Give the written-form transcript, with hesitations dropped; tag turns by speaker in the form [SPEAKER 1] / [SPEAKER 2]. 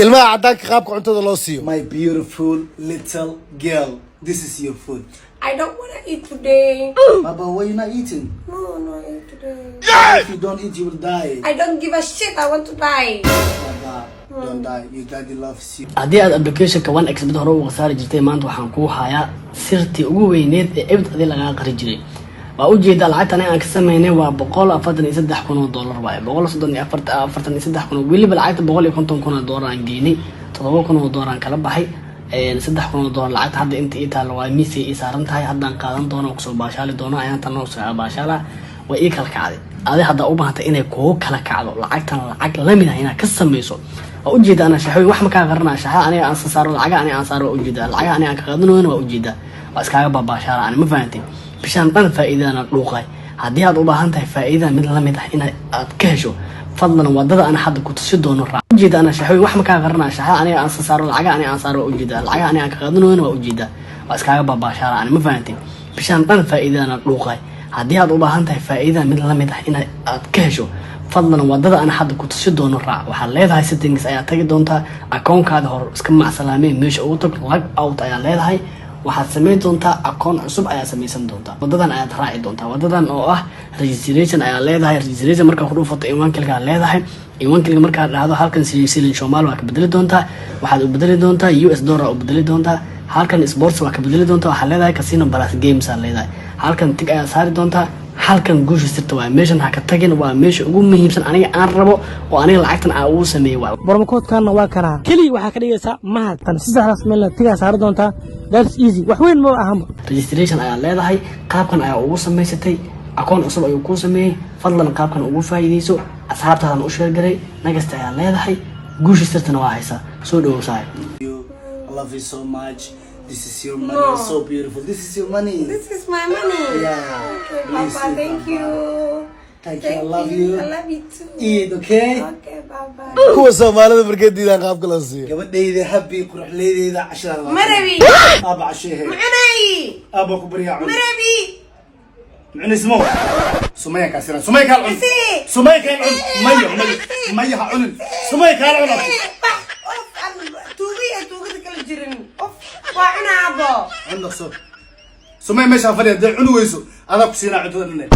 [SPEAKER 1] ilmaha cadaanka qaabka cuntada loo siiyo.
[SPEAKER 2] My beautiful little girl, this is your food.
[SPEAKER 3] I don't want to eat today.
[SPEAKER 2] Baba, why you not eating?
[SPEAKER 3] No, no, I eat today.
[SPEAKER 2] If you don't eat, you will die.
[SPEAKER 3] I don't give a shit. I want to die.
[SPEAKER 2] Baba, don't die. Your daddy loves you.
[SPEAKER 4] haddii aad applicationka 1x mid hore uga saari jirtay maanta waxaan kuu hayaa sirtii ugu weyneed ee ebd adii lagaa qari jiray waa ujeeda lacagtan aan ka sameynay waa $143,000 waaye $143,000 weliba lacagta $150,000 aan geynay $7,000 aan kala baxay $3,000 lacagta hadda inta ii taalo waa miisay ii saaran tahay haddaan qaadan doono kusoo baashaali doono ayaan tan soo baashaala way ii kala kacday adi hadda u baahantay inay kuu kala kacdo lacagtan lacag la mid ah inaad ka sameyso waa ujeeda ana shaxooy wax ma kaa qarnaa shaxa aniga aan saaro lacag aniga aan saaro waa ujeeda lacag aniga aan ka qaadanayo waa ujeeda waa iskaaga baashaala ani ma fahantin bishaan dhan faa'iidana dhuuqay haddii aad u baahan tahay faa'iida mid la mid ah inaad ka hesho fadlan wadada ana hadda ku tusi doono raac ujeeda ana shaxooy wax ma kaa qarnaa shaxa aniga aan saaro lacag aniga aan saaro waa ujeeda lacag aniga aan ka qaadanayo waa ujeeda waa iskaaga baashaala ani ma fahantin bishaan dhan faa'iidana dhuuqay haddii aad u baahan tahay faa'iida mid la mid ah inaad ka hesho fadlan wadada ana hadda ku tusi doono raac waxaad leedahay settings ayaa tagi doontaa akoonkaada hor iska macsalaameen meesha ugu tag log out ayaa leedahay waxaad sameyn doontaa akoon cusub ayaa sameysan doontaa wadadan ayaad raaci doontaa wadadan oo ah registration ayaa leedahay registration markaa ku dhuufato iwaankelka leedahay iwaankelka markaad dhahdo halkan shilin Soomaali waa ka bedeli doontaa waxaad u bedeli doontaa US dollar u bedeli doontaa halkan sports waa ka bedeli doontaa waxaad leedahay casino plus games ayaa leedahay halkan tig ayaa saari doontaa halkan guusha sirta waa meeshan ha ka tagin waa meesha ugu muhiimsan aniga aan rabo oo aniga lacagtan aan ugu sameeyay waa
[SPEAKER 5] barmakoodkaana waa kana kali waxa ka dhigaysa mahadtan saddexdaas meel tiga saar doonta that's easy wax weyn ma aha
[SPEAKER 4] registration ayaa leedahay qaabkan ayaa ugu sameysatay akoon cusub ayuu ku sameeyay fadlan qaabkan ugu faa'iideyso asxaabtadan u sheer galay nagasta ayaa leedahay guusha sirtana waa haysa soo dhawaahay
[SPEAKER 2] I love you so much. This is your money. It's so beautiful. This is your money.
[SPEAKER 3] This is my money.
[SPEAKER 2] Yeah.
[SPEAKER 3] Okay, Papa, thank you.
[SPEAKER 2] Thank you. I love you.
[SPEAKER 3] I love you too.
[SPEAKER 2] Eid, okay?
[SPEAKER 3] Okay, Papa.
[SPEAKER 1] kuwa Soomaalida markay diidaan qaabka loo siiyo.
[SPEAKER 2] gabadhayda happy quruxleydayda cashada
[SPEAKER 3] Marabi.
[SPEAKER 2] aba cashehe
[SPEAKER 3] Manay.
[SPEAKER 2] aba ku bariya cun
[SPEAKER 3] Marabi.
[SPEAKER 2] macna ismo sumaya kasira sumaya kal cun sumaya kal cun maya ha cun sumaya kal cun
[SPEAKER 3] tuugada kala jirin waa cunaabo
[SPEAKER 2] عندك صوت سمية ماشي فادي ده عنو ويسو أنا كسينا عدونا